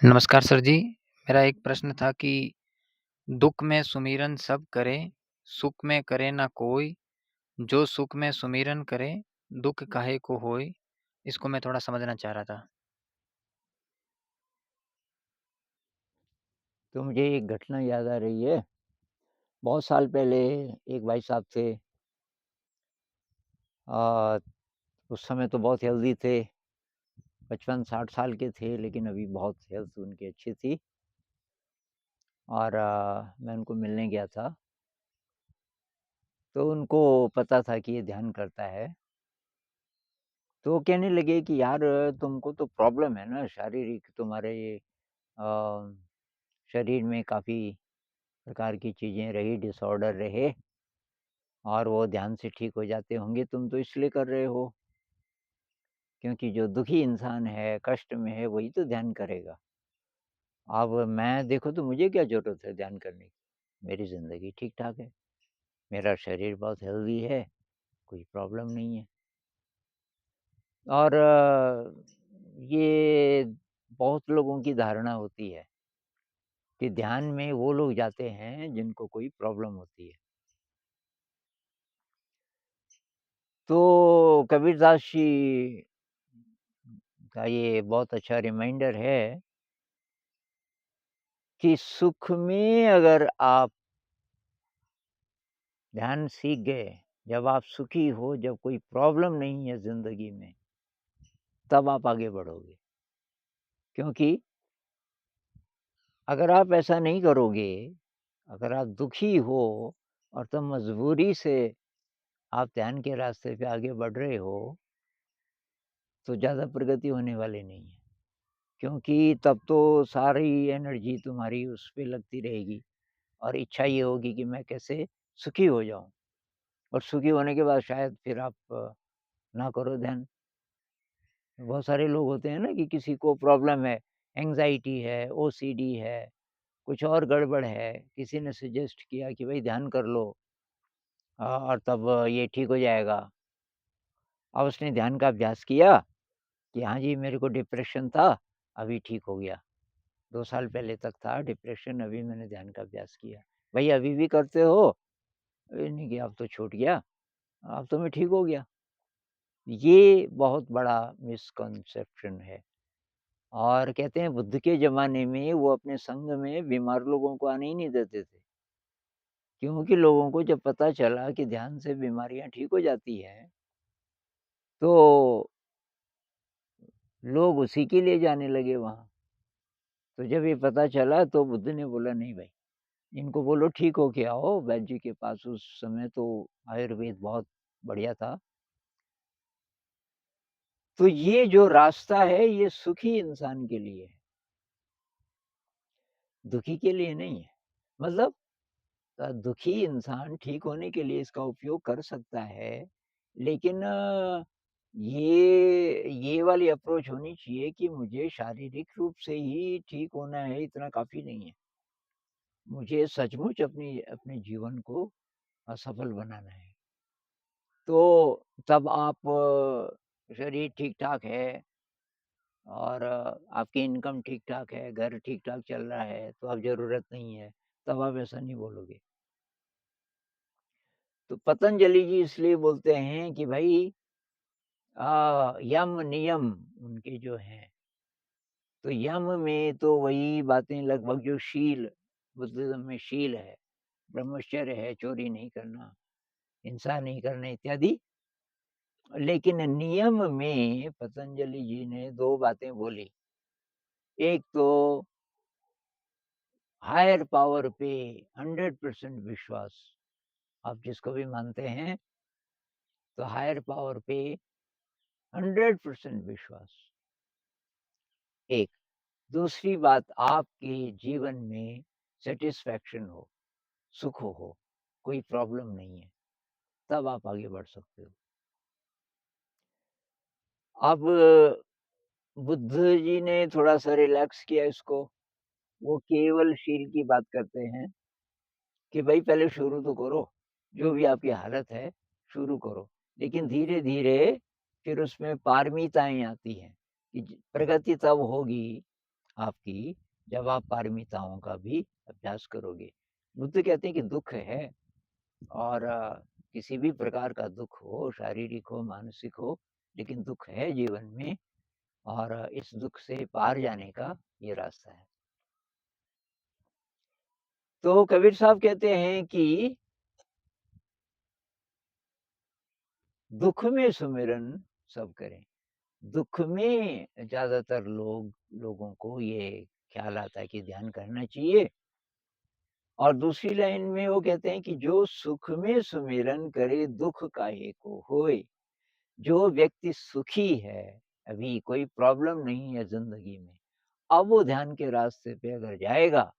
नमस्कार सर जी। मेरा एक प्रश्न था कि दुःख में सुमिरन सब करे, सुख में करे ना कोई, जो सुख में सुमिरन करे, दुःख काहे को होय? इसको मैं थोड़ा समझना चाह रहा था। तो मुझे एक घटना याद आ रही है। बहुत साल पहले एक भाई साहब थे। अ, उस समय तो बहुत हेल्दी थे, 55-60 साल के थे, लेकिन अभी बहुत हेल्थ उनकी अच्छी थी। और मैं उनको मिलने गया था, तो उनको पता था कि ये ध्यान करता है। तो वो कहने लगे कि यार तुमको तो प्रॉब्लम है ना, शारीरिक तुम्हारे ये शरीर में काफ़ी प्रकार की चीज़ें रही, डिसऑर्डर रहे, और वो ध्यान से ठीक हो जाते होंगे, तुम तो इसलिए कर रहे हो क्योंकि जो दुखी इंसान है, कष्ट में है, वही तो ध्यान करेगा। अब मैं देखो तो मुझे क्या ज़रूरत है ध्यान करने की? मेरी ज़िंदगी ठीक-ठाक है, मेरा शरीर बहुत हेल्दी है, कोई प्रॉब्लम नहीं है। और ये बहुत लोगों की धारणा होती है कि ध्यान में वो लोग जाते हैं जिनको कोई प्रॉब्लम होती है। तो कबीरदास जी का ये बहुत अच्छा रिमाइंडर है कि सुख में अगर आप ध्यान सीख गए, जब आप सुखी हो, जब कोई प्रॉब्लम नहीं है ज़िंदगी में, तब आप आगे बढ़ोगे। क्योंकि अगर आप ऐसा नहीं करोगे, अगर आप दुखी हो और तब मजबूरी से आप ध्यान के रास्ते पे आगे बढ़ रहे हो, तो ज़्यादा प्रगति होने वाली नहीं है। क्योंकि तब तो सारी एनर्जी तुम्हारी उस पे लगती रहेगी और इच्छा ये होगी कि मैं कैसे सुखी हो जाऊँ, और सुखी होने के बाद शायद फिर आप ना करो ध्यान। बहुत सारे लोग होते हैं ना कि किसी को प्रॉब्लम है, एंग्ज़ायटी है, ओसीडी है, कुछ और गड़बड़ है, किसी ने सजेस्ट किया कि भई ध्यान कर लो, और तब ये ठीक हो जाएगा। अब उसने ध्यान का अभ्यास किया कि हाँ जी, मेरे को डिप्रेशन था, अभी ठीक हो गया। 2 साल पहले तक था डिप्रेशन, अभी मैंने ध्यान का अभ्यास किया। भई अभी भी करते हो? नहीं किया, अब तो छूट गया, अब तो मैं ठीक हो गया। ये बहुत बड़ा मिसकंसेप्शन है। और कहते हैं बुद्ध के ज़माने में वो अपने संघ में बीमार लोगों को आने ही नहीं देते थे। क्योंकि लोगों को जब पता चला कि ध्यान से बीमारियाँ ठीक हो जाती हैं, तो लोग उसी के लिए जाने लगे वहाँ। तो जब ये पता चला तो बुद्ध ने बोला नहीं भाई, इनको बोलो ठीक हो के आओ वैद्य जी के पास। उस समय तो आयुर्वेद बहुत बढ़िया था। तो ये जो रास्ता है ये सुखी इंसान के लिए है, दुखी के लिए नहीं है। मतलब दुखी इंसान ठीक होने के लिए इसका उपयोग कर सकता है, लेकिन ये वाली अप्रोच होनी चाहिए कि मुझे शारीरिक रूप से ही ठीक होना है, इतना काफ़ी नहीं है। मुझे सचमुच अपने जीवन को सफल बनाना है। तो तब आप शरीर ठीक-ठाक है और आपकी इनकम ठीक-ठाक है, घर ठीक-ठाक चल रहा है, तो अब ज़रूरत नहीं है, तब आप ऐसा नहीं बोलोगे। तो पतंजलि जी इसलिए बोलते हैं कि भई यम नियम उनके जो हैं, तो यम में तो वही बातें लगभग जो शील, बुद्धिज़्म में शील है, ब्रह्मचर्य है, चोरी नहीं करना, हिंसा नहीं करना इत्यादि। लेकिन नियम में पतंजलि जी ने 2 बातें बोली। एक तो हायर पावर पे 100% विश्वास, आप जिसको भी मानते हैं, तो हायर पावर पे 100% विश्वास, एक। दूसरी बात, आपके जीवन में सैटिस्फैक्शन हो, सुख हो, कोई प्रॉब्लम नहीं है, तब आप आगे बढ़ सकते हो। अब बुद्ध जी ने थोड़ा-सा रिलैक्स किया इसको, वो केवल शील की बात करते हैं कि भई पहले शुरू तो करो, जो भी आपकी हालत है, शुरू करो। लेकिन धीरे-धीरे फिर उसमें पारमिताएँ आती हैं कि ज प्रगति तब होगी आपकी, जब आप पारमिताओं का भी अभ्यास करोगे। बुद्ध कहते हैं कि दुःख है और किसी भी प्रकार का दुःख हो, शारीरिक हो, मानसिक हो, लेकिन दुःख है जीवन में और इस दुःख से पार जाने का ये रास्ता है। तो कबीर साहब कहते हैं कि दुःख में सुमिरन सब करें। दुःख में ज़्यादातर लोगों को ये ख़्याल आता है कि ध्यान करना चाहिए और दूसरी लाइन में वो कहते हैं कि जो सुख में सुमिरन करे दुःख काहे को होए। जो व्यक्ति सुखी है, अभी कोई प्रॉब्लम नहीं है ज़िंदगी में, अब वो ध्यान के रास्ते पे अगर जाएगा,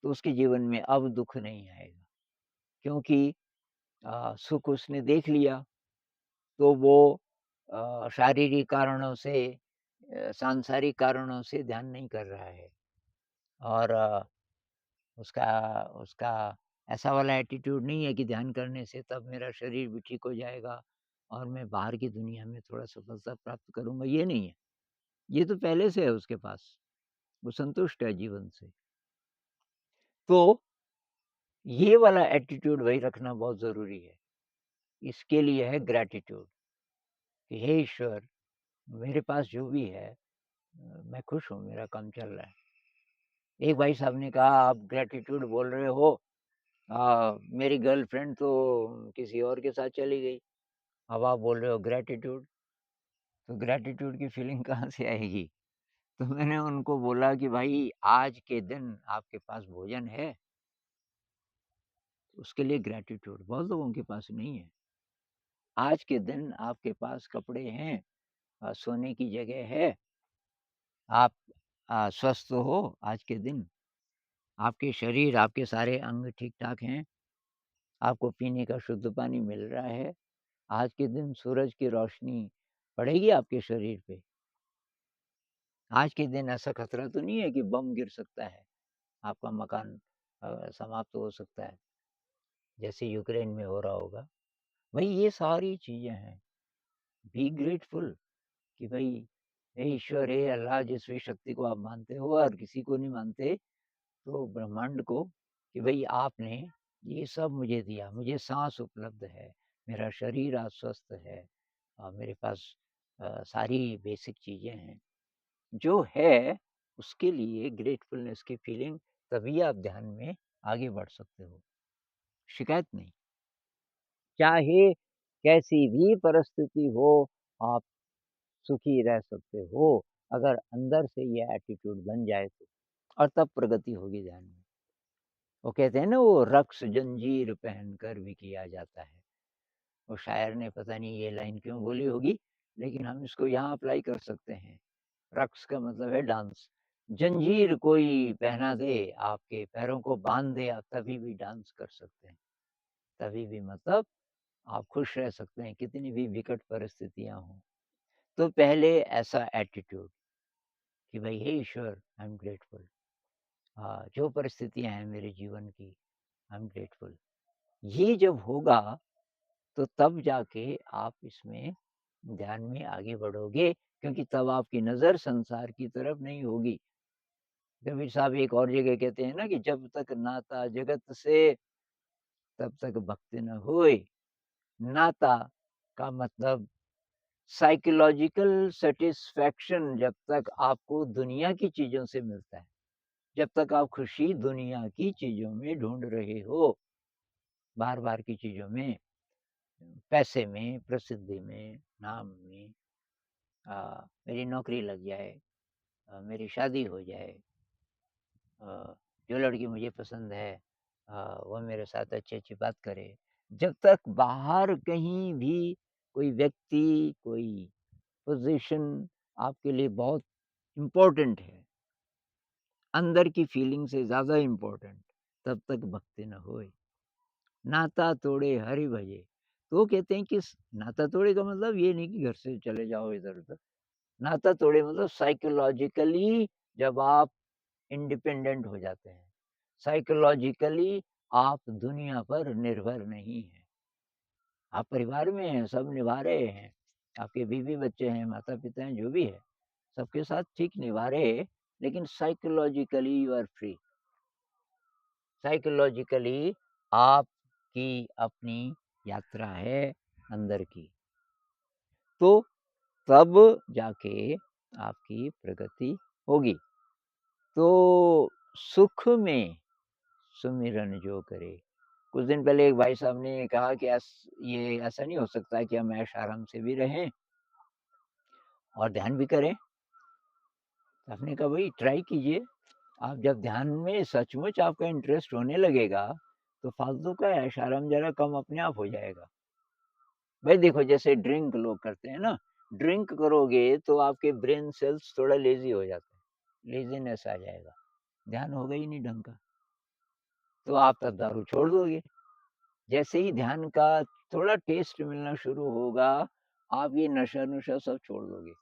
तो उसके जीवन में अब दुःख नहीं आएगा। क्योंकि सुख उसने देख लिया, तो वो शारीरिक कारणों से सांसारिक कारणों से ध्यान नहीं कर रहा है और उसका उसका ऐसा वाला एटीट्यूड नहीं है कि ध्यान करने से तब मेरा शरीर भी ठीक हो जाएगा और मैं बाहर की दुनिया में थोड़ा सफलता प्राप्त करूँगा, ये नहीं है। ये तो पहले से है उसके पास, वो संतुष्ट है जीवन से। तो ये वाला एटीट्यूड वही रखना बहुत ज़रूरी है। इसके लिए है ग्रैटिट्यूड कि हे ईश्वर, मेरे पास जो भी है मैं खुश हूँ, मेरा काम चल रहा है। एक भाई साहब ने कहा, आप ग्रैटिट्यूड बोल रहे हो, मेरी गर्लफ्रेंड तो किसी और के साथ चली गई, अब आप बोल रहे हो ग्रैटिट्यूड, तो ग्रैटिट्यूड की फीलिंग कहाँ से आएगी? तो मैंने उनको बोला कि भाई आज के दिन आपके पास भोजन है, उसके लिए ग्रैटिट्यूड बहुत लोगों के पास नहीं है। आज के दिन आपके पास कपड़े हैं, सोने की जगह है, आप स्वस्थ हो आज के दिन, आपके शरीर, आपके सारे अंग ठीक-ठाक हैं, आपको पीने का शुद्ध पानी मिल रहा है, आज के दिन सूरज की रोशनी पड़ेगी आपके शरीर पे। आज के दिन ऐसा खतरा तो नहीं है कि बम गिर सकता है, आपका मकान समाप्त हो सकता है, जैसे यूक्रेन में हो रहा होगा। भई ये सारी चीज़ें हैं, बी ग्रेटफुल कि भई हे ईश्वर, हे अल्लाह जिस भी शक्ति को आप मानते हो और किसी को नहीं मानते, तो ब्रह्मांड को कि भई आपने ये सब मुझे दिया, मुझे साँस उपलब्ध है, मेरा शरीर आज स्वस्थ है मेरे पास सारी बेसिक चीज़ें हैं। जो है उसके लिए ग्रेटफुलनेस की फीलिंग तभी आप ध्यान में आगे बढ़ सकते हो, शिकायत नहीं। चाहे कैसी भी परिस्थिति हो, आप सुखी रह सकते हो, अगर अंदर से ये एटीट्यूड बन जाए तो और तब प्रगति होगी ध्यान में। वो कहते हैं ना वो रक्स जंजीर पहनकर भी किया जाता है। वो शायर ने पता नहीं ये लाइन क्यों बोली होगी, लेकिन हम इसको यहाँ अप्लाई कर सकते हैं। रक्स का मतलब है डांस। जंजीर कोई पहना दे, आपके पैरों को बाँध दे, आप तभी भी डांस कर सकते हैं। तभी भी मतलब आप खुश रह सकते हैं, कितनी भी विकट परिस्थितियाँ हों। तो पहले ऐसा एटीट्यूड कि भई हे ईश्वर, आई एम ग्रेटफुल। जो परिस्थितियाँ हैं मेरे जीवन की, आई एम ग्रेटफुल। ये जब होगा, तो तब जाके आप इसमें ध्यान में आगे बढ़ोगे, क्योंकि तब आपकी नज़र संसार की तरफ नहीं होगी। कबीर साहब एक और जगह कहते हैं ना कि जब तक नाता जगत से, तब तक भक्ति न होए। नाता का मतलब साइकोलॉजिकल सैटिस्फैक्शन जब तक आपको दुनिया की चीज़ों से मिलता है, जब तक आप खुशी दुनिया की चीज़ों में ढूँढ रहे हो, बाहर-बाहर की चीज़ों में, पैसे में, प्रसिद्धि में, नाम में, मेरी नौकरी लग जाए, मेरी शादी हो जाए, जो लड़की मुझे पसंद है वो मेरे साथ अच्छी-अच्छी बात करे। जब तक बाहर कहीं भी कोई व्यक्ति, कोई पोज़ीशन आपके लिए बहुत इम्पोर्टेंट है, अंदर की फीलिंग से ज़्यादा इम्पोर्टेंट, तब तक भक्ति न होए। नाता तोड़े हरि भजे। तो वो कहते हैं कि स नाता तोड़े का मतलब ये नहीं कि घर से चले जाओ इधर-उधर। नाता तोड़े मतलब साइकोलॉजिकली जब आप इंडिपेंडेंट हो जाते हैं। साइकोलॉजिकली आप दुनिया पर निर्भर नहीं हैं। आप परिवार में हैं, सब निभा रहे हैं। आपके बीवी-बच्चे हैं, माता-पिता हैं, जो भी है, सबके साथ ठीक निभा रहे, लेकिन psychologically you are free. Psychologically आपकी अपनी यात्रा है अंदर की। तो तब जाके आपकी प्रगति होगी। तो सुख में सुमिरन जो करे। कुछ दिन पहले एक भाई साहब ने कहा कि ये ऐसा नहीं हो सकता कि हम ऐश-आराम से भी रहें और ध्यान भी करें। तो आपने कहा भई ट्राई कीजिए। आप जब ध्यान में सचमुच आपका इंटरेस्ट होने लगेगा, तो फालतू का ऐश-आराम ज़रा कम अपने आप हो जाएगा। भाई देखो जैसे ड्रिंक लोग करते हैं ना, ड्रिंक करोगे तो आपके ब्रेन सेल्स थोड़ा लेज़ी हो जाते हैं, लेज़ीनेस आ जाएगा, ध्यान होगा ही नहीं ढंग का, तो आप तब दारू छोड़ दोगे। जैसे ही ध्यान का थोड़ा टेस्ट मिलना शुरू होगा, आप ये नशा-नुशा सब छोड़ दोगे।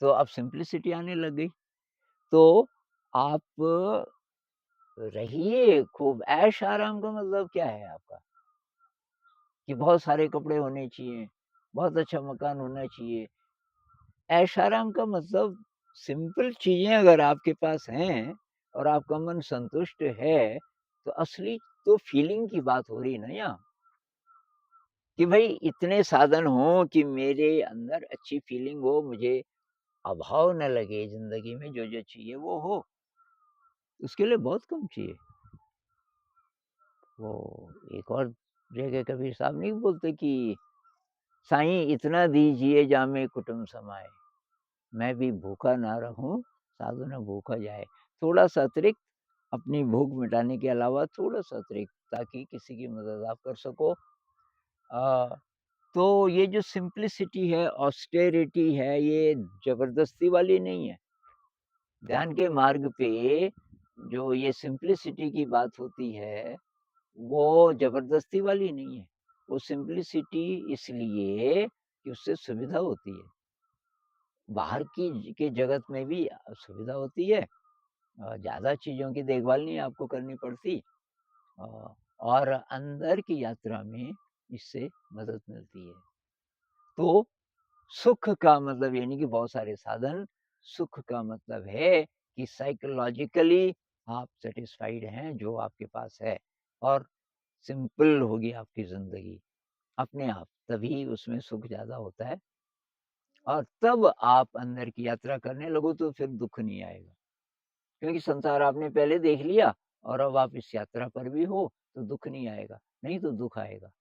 तो अब सिम्प्लिसिटी आने लग गई, तो आप रहिए खूब, ऐश-आराम का मतलब क्या है आपका? कि बहुत सारे कपड़े होने चाहिए, बहुत अच्छा मकान होना चाहिए। ऐश-आराम का मतलब सिंपल चीज़ें अगर आपके पास हैं और आपका मन संतुष्ट है, तो असली तो फीलिंग की बात हो रही है ना यहाँ, कि भई इतने साधन हों कि मेरे अंदर अच्छी फीलिंग हो, मुझे अभाव ना लगे ज़िंदगी में, जो-जो चाहिए वो हो। उसके लिए बहुत कम चाहिए। वो एक और जगह कबीर साहब नहीं बोलते कि साईं इतना दीजिए जामे कुटुम्ब समाए। मैं भी भूखा ना रहूँ, साधु ना भूखा जाए। थोड़ा-सा अतिरिक्त अपनी भूख मिटाने के अलावा थोड़ा-सा अतिरिक्त ताकि किसी की मदद आप कर सको। अ, तो ये जो सिम्प्लिसिटी है, ऑस्टेरिटी है, ये ज़बरदस्ती वाली नहीं है। ध्यान के मार्ग पे जो ये सिम्प्लिसिटी की बात होती है, वो ज़बरदस्ती वाली नहीं है। वो सिम्प्लिसिटी इसलिए कि उससे सुविधा होती है। बाहर की के जगत में भी सुविधा होती है। ज़्यादा चीज़ों की देखभाल नहीं आपको करनी पड़ती अ, और अंदर की यात्रा में इससे मदद मिलती है। तो सुख का मतलब ये नहीं कि बहुत सारे साधन, सुख का मतलब है कि साइकोलॉजिकली आप सैटिस्फाइड हैं जो आपके पास है और सिंपल होगी आपकी ज़िंदगी अपने आप, तभी उसमें सुख ज़्यादा होता है और तब आप अंदर की यात्रा करने लगो तो फिर दुःख नहीं आएगा। क्योंकि संसार आपने पहले देख लिया और अब आप इस यात्रा पर भी हो, तो दुःख नहीं आएगा, नहीं तो दुःख आएगा।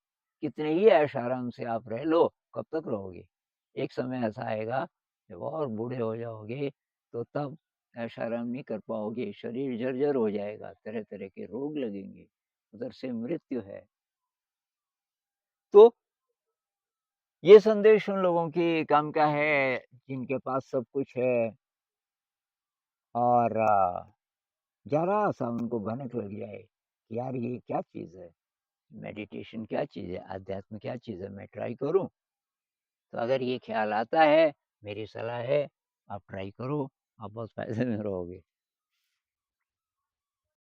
कितने ही ऐश-आराम से आप रह लो, कब तक रहोगे? एक समय ऐसा आएगा, जब और बूढ़े हो जाओगे, तो तब ऐश-आराम नहीं कर पाओगे, शरीर जर्जर हो जाएगा, तरह-तरह के रोग लगेंगे, उधर से मृत्यु है। तो ये संदेश उन लोगों के काम का है, जिनके पास सब कुछ है और ज़रा-सा उनको भनक लग जाए, कि यार ये क्या चीज़ है? मेडिटेशन क्या चीज़ है? अध्यात्म क्या चीज़ है? मैं ट्राई करूँ? तो अगर ये ख़्याल आता है, मेरी सलाह है, आप ट्राई करो, आप बहुत फ़ायदे में रहोगे।